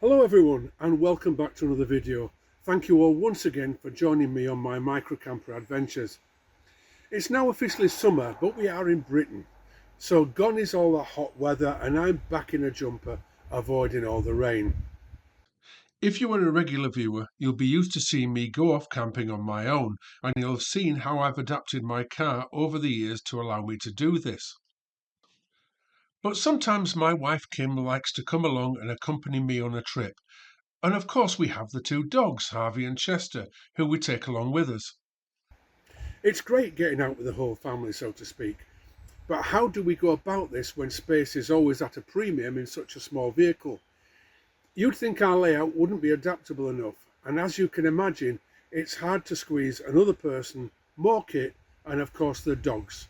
Hello everyone and welcome back to another video. Thank you all once again for joining me on my micro camper adventures. It's now officially summer, but we are in Britain. So gone is all the hot weather and I'm back in a jumper, avoiding all the rain. If you are a regular viewer, you'll be used to seeing me go off camping on my own, and you'll have seen how I've adapted my car over the years to allow me to do this. But sometimes my wife Kim likes to come along and accompany me on a trip. And of course we have the two dogs, Harvey and Chester, who we take along with us. It's great getting out with the whole family, so to speak. But how do we go about this when space is always at a premium in such a small vehicle? You'd think our layout wouldn't be adaptable enough, and as you can imagine, it's hard to squeeze another person, more kit, and of course the dogs.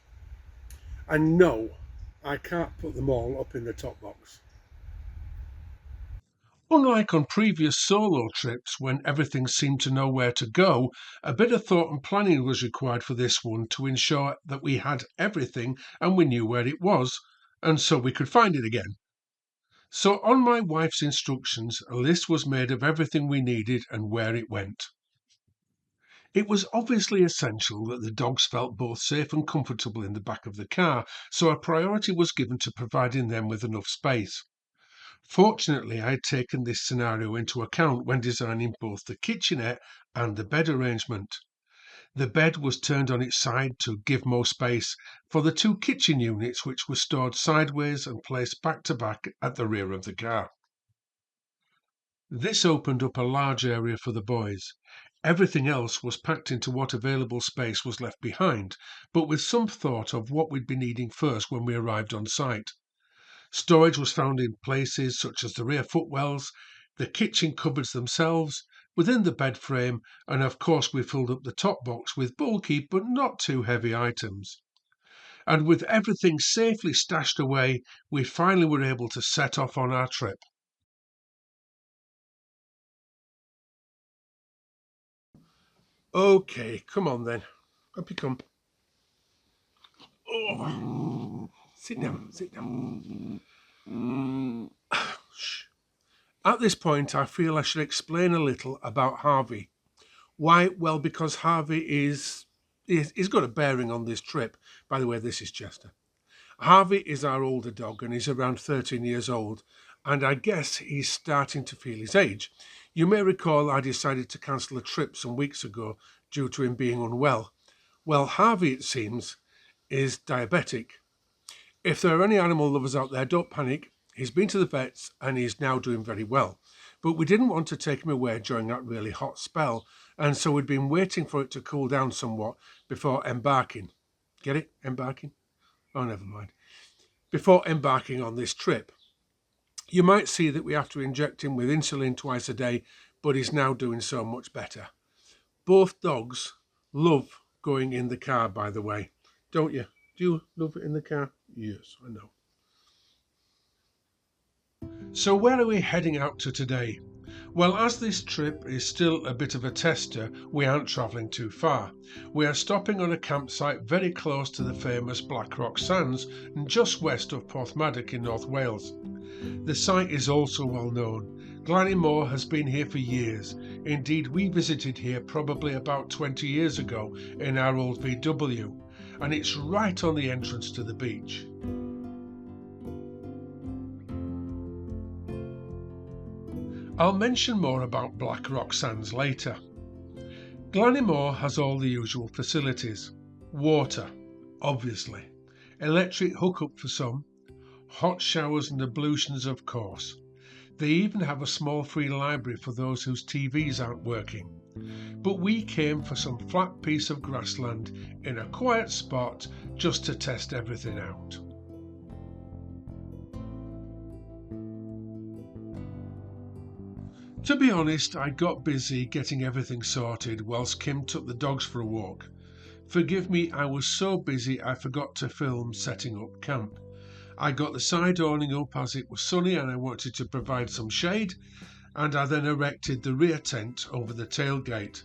And no, I can't put them all up in the top box. Unlike on previous solo trips when everything seemed to know where to go, a bit of thought and planning was required for this one to ensure that we had everything and we knew where it was, and so we could find it again. So on my wife's instructions, a list was made of everything we needed and where it went. It was obviously essential that the dogs felt both safe and comfortable in the back of the car, so a priority was given to providing them with enough space. Fortunately, I had taken this scenario into account when designing both the kitchenette and the bed arrangement. The bed was turned on its side to give more space for the two kitchen units, which were stored sideways and placed back to back at the rear of the car. This opened up a large area for the boys. Everything else was packed into what available space was left behind, but with some thought of what we'd be needing first when we arrived on site. Storage was found in places such as the rear footwells, the kitchen cupboards themselves, within the bed frame, and of course we filled up the top box with bulky but not too heavy items. And with everything safely stashed away, we finally were able to set off on our trip. Okay, come on then. Up you come. Oh, sit down, sit down. Shh. At this point, I feel I should explain a little about Harvey. Why? Well, because Harvey he's got a bearing on this trip. By the way, this is Chester. Harvey is our older dog and he's around 13 years old, and I guess he's starting to feel his age. You may recall I decided to cancel a trip some weeks ago due to him being unwell. Well, Harvey, it seems, is diabetic. If there are any animal lovers out there, don't panic. He's been to the vets and he's now doing very well. But we didn't want to take him away during that really hot spell, and so we'd been waiting for it to cool down somewhat before embarking. Get it? Embarking? Oh, never mind. Before embarking on this trip. You might see that we have to inject him with insulin twice a day, but he's now doing so much better. Both dogs love going in the car, by the way, don't you? Do you love it in the car? Yes, I know. So where are we heading out to today? Well, as this trip is still a bit of a tester, we aren't travelling too far. We are stopping on a campsite very close to the famous Black Rock Sands, just west of Porthmadog in North Wales. The site is also well known. Glannymore has been here for years. Indeed, we visited here probably about 20 years ago in our old VW, and it's right on the entrance to the beach. I'll mention more about Black Rock Sands later. Glannymore has all the usual facilities. Water, obviously. Electric hookup for some. Hot showers and ablutions, of course. They even have a small free library for those whose TVs aren't working. But we came for some flat piece of grassland in a quiet spot just to test everything out. To be honest, I got busy getting everything sorted whilst Kim took the dogs for a walk. Forgive me, I was so busy I forgot to film setting up camp. I got the side awning up as it was sunny and I wanted to provide some shade, and I then erected the rear tent over the tailgate.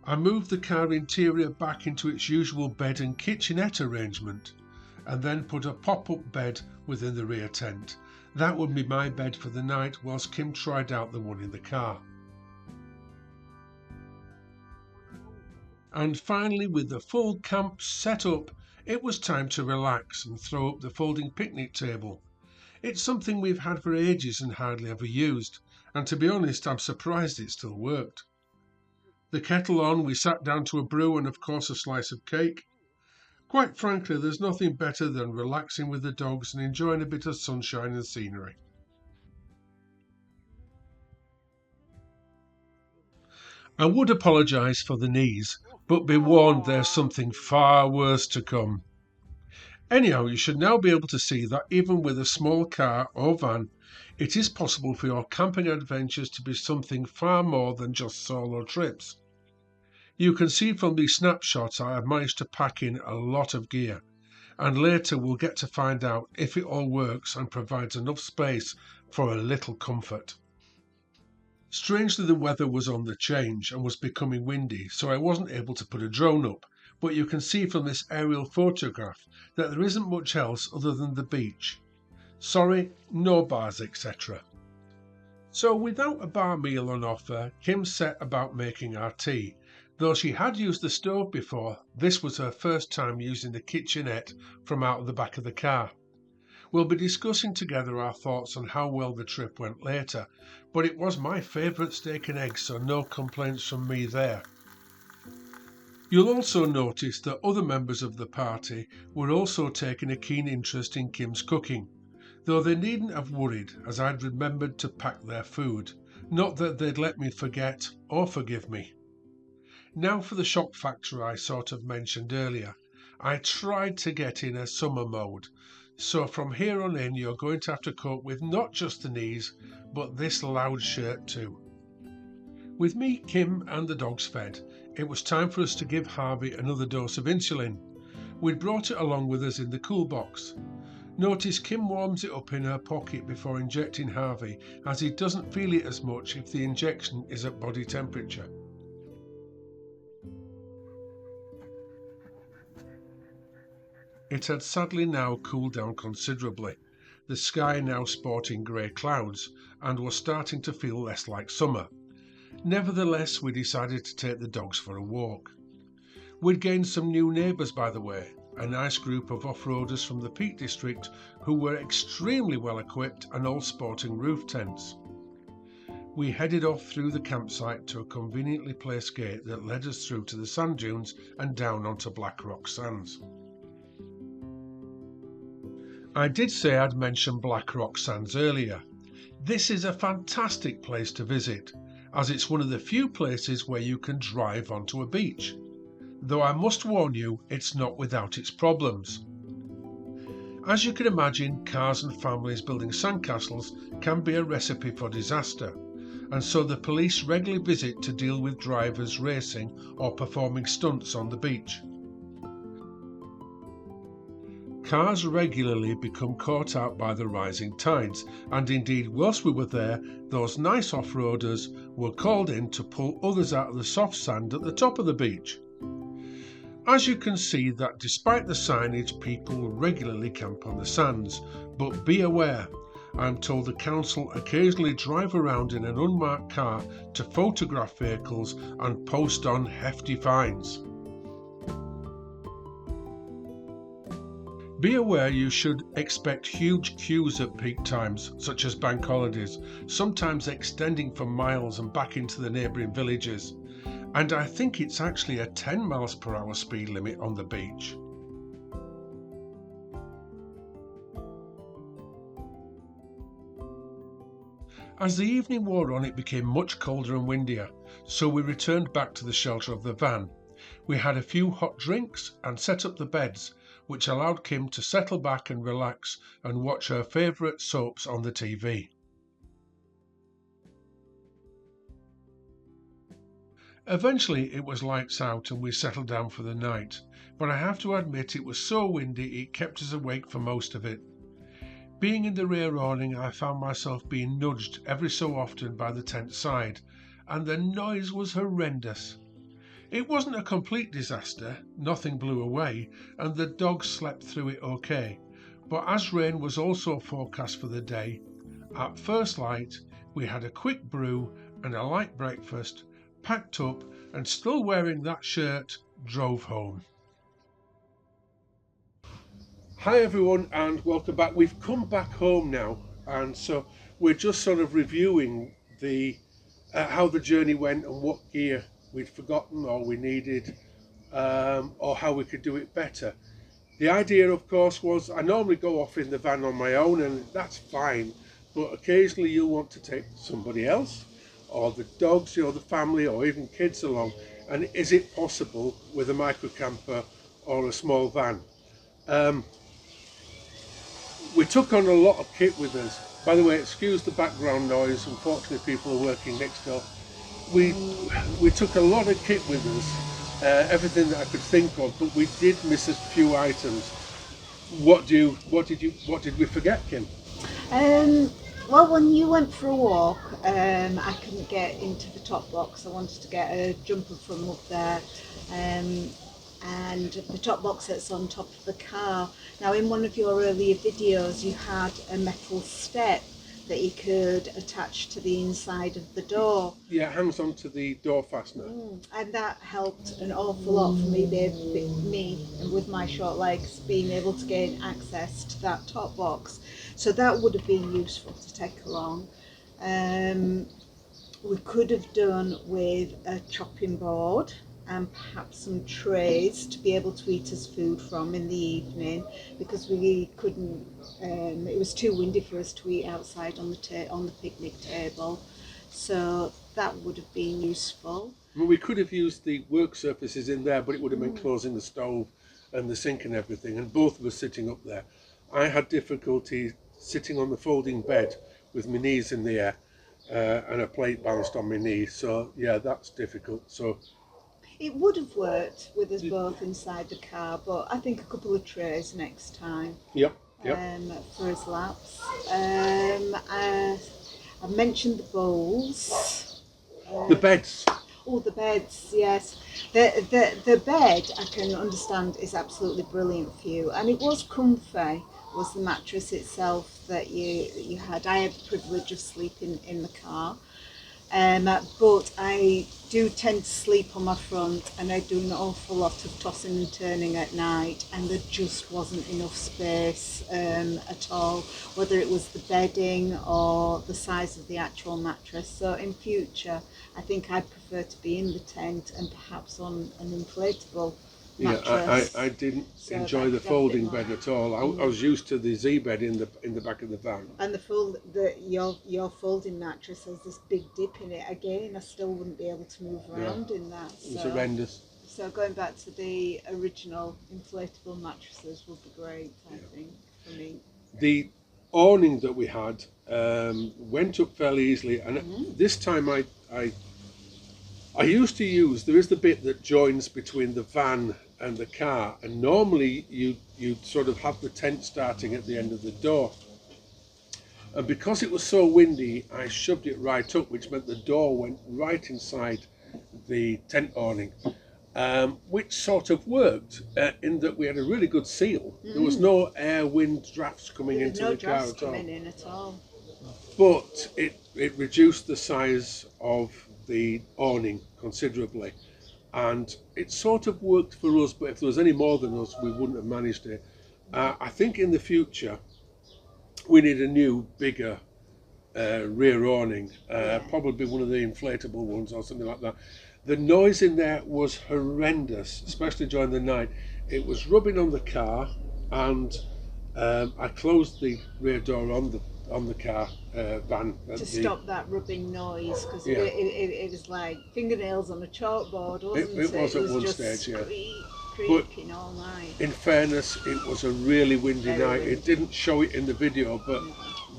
I moved the car interior back into its usual bed and kitchenette arrangement, and then put a pop-up bed within the rear tent. That would be my bed for the night whilst Kim tried out the one in the car. And finally, with the full camp set up, it was time to relax and throw up the folding picnic table. It's something we've had for ages and hardly ever used, and to be honest, I'm surprised it still worked. The kettle on, we sat down to a brew and of course a slice of cake. Quite frankly, there's nothing better than relaxing with the dogs and enjoying a bit of sunshine and scenery. I would apologise for the knees, but be warned there's something far worse to come. Anyhow, you should now be able to see that even with a small car or van, it is possible for your camping adventures to be something far more than just solo trips. You can see from these snapshots I have managed to pack in a lot of gear, and later we'll get to find out if it all works and provides enough space for a little comfort. Strangely, the weather was on the change and was becoming windy, so I wasn't able to put a drone up, but you can see from this aerial photograph that there isn't much else other than the beach. Sorry, no bars, etc. So without a bar meal on offer, Kim set about making our tea. Though she had used the stove before, this was her first time using the kitchenette from out of the back of the car. We'll be discussing together our thoughts on how well the trip went later, but it was my favourite steak and eggs, so no complaints from me there. You'll also notice that other members of the party were also taking a keen interest in Kim's cooking, though they needn't have worried as I'd remembered to pack their food, not that they'd let me forget or forgive me. Now for the shock factor I sort of mentioned earlier. I tried to get in a summer mode, so from here on in you're going to have to cope with not just the knees, but this loud shirt too. With me, Kim and the dogs fed, it was time for us to give Harvey another dose of insulin. We'd brought it along with us in the cool box. Notice Kim warms it up in her pocket before injecting Harvey, as he doesn't feel it as much if the injection is at body temperature. It had sadly now cooled down considerably, the sky now sporting grey clouds, and was starting to feel less like summer. Nevertheless, we decided to take the dogs for a walk. We'd gained some new neighbours, by the way, a nice group of off-roaders from the Peak District who were extremely well equipped and all sporting roof tents. We headed off through the campsite to a conveniently placed gate that led us through to the sand dunes and down onto Black Rock Sands. I did say I'd mention Black Rock Sands earlier. This is a fantastic place to visit, as it's one of the few places where you can drive onto a beach. Though I must warn you, it's not without its problems. As you can imagine, cars and families building sandcastles can be a recipe for disaster, and so the police regularly visit to deal with drivers racing or performing stunts on the beach. Cars regularly become caught out by the rising tides, and indeed whilst we were there, those nice off-roaders were called in to pull others out of the soft sand at the top of the beach. As you can see that despite the signage, people regularly camp on the sands, but be aware, I'm told the council occasionally drive around in an unmarked car to photograph vehicles and post on hefty fines. Be aware you should expect huge queues at peak times, such as bank holidays, sometimes extending for miles and back into the neighbouring villages. And I think it's actually a 10 miles per hour speed limit on the beach. As the evening wore on, it became much colder and windier, so we returned back to the shelter of the van. We had a few hot drinks and set up the beds, which allowed Kim to settle back and relax and watch her favourite soaps on the TV. Eventually it was lights out and we settled down for the night, but I have to admit it was so windy it kept us awake for most of it. Being in the rear awning, I found myself being nudged every so often by the tent side, and the noise was horrendous. It wasn't a complete disaster, nothing blew away, and the dogs slept through it okay, But as rain was also forecast for the day, at first light we had a quick brew and a light breakfast, packed up, and still wearing that shirt, drove home. Hi everyone and welcome back. We've come back home now, and so we're just sort of reviewing the how the journey went and what gear we'd forgotten or we needed, or how we could do it better. The idea, of course, was I normally go off in the van on my own, and that's fine, but occasionally you'll want to take somebody else, or the dogs, the family, or even kids along. And is it possible with a micro camper or a small van? We took on a lot of kit with us. By the way, excuse the background noise, unfortunately people are working next door. We took a lot of kit with us, everything that I could think of, but we did miss a few items. What did we forget, Kim? Well, when you went for a walk, I couldn't get into the top box. I wanted to get a jumper from up there, and the top box that's on top of the car. Now, in one of your earlier videos, you had a metal step that you could attach to the inside of the door. Yeah, it hangs onto the door fastener. And that helped an awful lot for me, and with my short legs, being able to gain access to that top box. So that would have been useful to take along. We could have done with a chopping board and perhaps some trays to be able to eat as food from in the evening, because we couldn't, it was too windy for us to eat outside on the picnic table. So that would have been useful. Well, we could have used the work surfaces in there, but it would have meant closing the stove and the sink and everything, and both of us sitting up there. I had difficulty sitting on the folding bed with my knees in the air, and a plate bounced on my knee, so yeah, that's difficult. So it would have worked with us both inside the car, but I think a couple of trays next time. Yep. For his laps. I mentioned the bowls. The beds. Oh, the beds, yes. The bed, I can understand, is absolutely brilliant for you, and it was comfy. Was the mattress itself that you had. I had the privilege of sleeping in the car, but I do tend to sleep on my front, and I do an awful lot of tossing and turning at night, and there just wasn't enough space at all, whether it was the bedding or the size of the actual mattress. So in future, I think I'd prefer to be in the tent and perhaps on an inflatable mattress. I didn't enjoy the folding bed at all. I was used to the Z bed in the back of the van. And your folding mattress has this big dip in it. Again, I still wouldn't be able to move around in that. It was horrendous. So going back to the original inflatable mattresses would be great, I think, for me. The awning that we had went up fairly easily, and this time I used to use, there is the bit that joins between the van and the car, and normally you'd sort of have the tent starting at the end of the door. And because it was so windy, I shoved it right up, which meant the door went right inside the tent awning, which sort of worked in that we had a really good seal. There was no air, wind, drafts coming into the car at all. Coming in at all. But it reduced the size of the awning considerably, and it sort of worked for us, but if there was any more than us, we wouldn't have managed it. I think in the future we need a new, bigger rear awning, probably one of the inflatable ones or something like that. The noise in there was horrendous, especially during the night. It was rubbing on the car, and I closed the rear door on the car van to stop that rubbing noise, because it was like fingernails on a chalkboard, wasn't it? It was at one just stage, yeah. Creaking all night. In fairness, it was a really windy night. It didn't show it in the video, but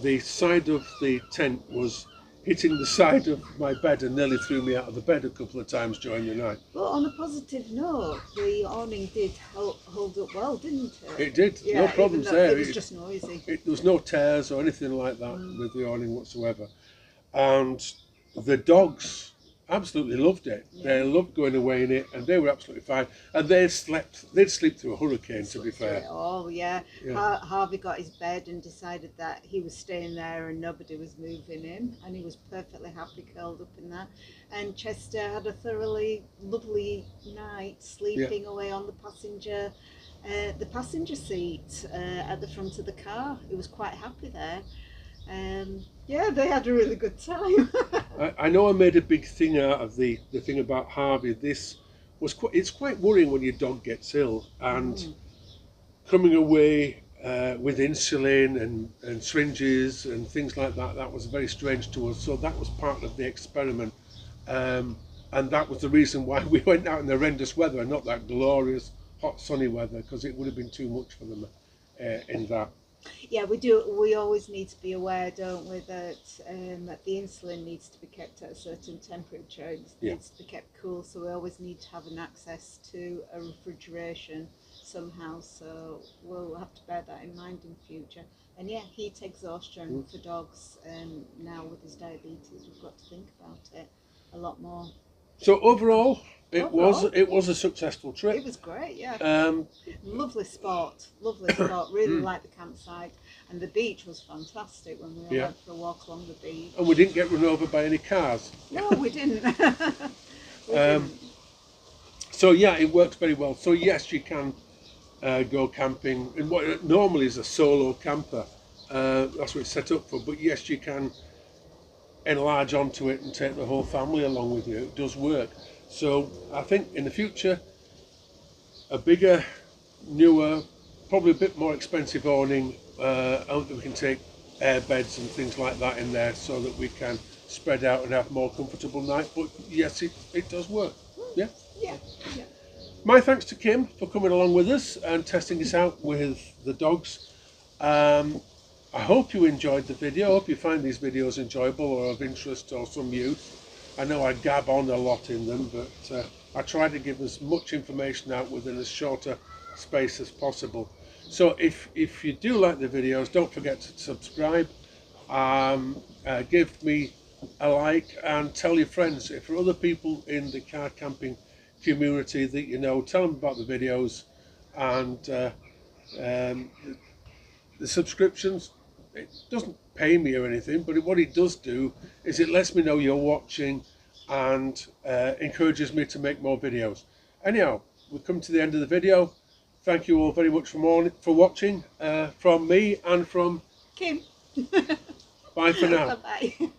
the side of the tent was hitting the side of my bed and nearly threw me out of the bed a couple of times during the night. But on a positive note, the awning did hold up well, didn't it? It did, yeah, no problems there. It was just noisy. There was no tears or anything like that with the awning whatsoever. And the dogs absolutely loved it. Yeah. They loved going away in it, and they were absolutely fine. And they'd sleep through a hurricane, to be fair. Oh yeah. Yeah. Harvey got his bed and decided that he was staying there and nobody was moving him, and he was perfectly happy curled up in that. And Chester had a thoroughly lovely night sleeping away on the passenger seat at the front of the car. He was quite happy there. Yeah, they had a really good time. I know I made a big thing out of the thing about Harvey. This was it's quite worrying when your dog gets ill, and coming away with insulin and syringes and things like that, that was very strange to us. So that was part of the experiment, and that was the reason why we went out in the horrendous weather and not that glorious hot sunny weather, because it would have been too much for them in that. Yeah, we do. We always need to be aware, don't we, that the insulin needs to be kept at a certain temperature. It needs to be kept cool, so we always need to have an access to a refrigeration somehow. So we'll have to bear that in mind in future. And yeah, heat exhaustion for dogs. Now with his diabetes, we've got to think about it a lot more. So overall, it was a successful trip. It was great, yeah. Lovely spot. Really liked the campsite, and the beach was fantastic when we all went for a walk along the beach. And we didn't get run over by any cars. No, we didn't. So yeah, it worked very well. So yes, you can go camping in what normally is a solo camper. That's what it's set up for. But yes, you can enlarge onto it and take the whole family along with you. It does work. So I think in the future, a bigger, newer, probably a bit more expensive awning, that we can take air beds and things like that in there, so that we can spread out and have more comfortable night. But yes, it does work. Yeah. Yeah. My thanks to Kim for coming along with us and testing this out with the dogs. I hope you enjoyed the video. I hope you find these videos enjoyable or of interest or some use. I know I gab on a lot in them, but I try to give as much information out within as shorter space as possible. So if you do like the videos, don't forget to subscribe, give me a like, and tell your friends. If there are other people in the car camping community that you know, tell them about the videos. And the subscriptions, it doesn't pay me or anything, but what it does do is it lets me know you're watching and encourages me to make more videos. Anyhow, we've come to the end of the video. Thank you all very much for watching, from me and from Kim. Bye for now. Bye-bye.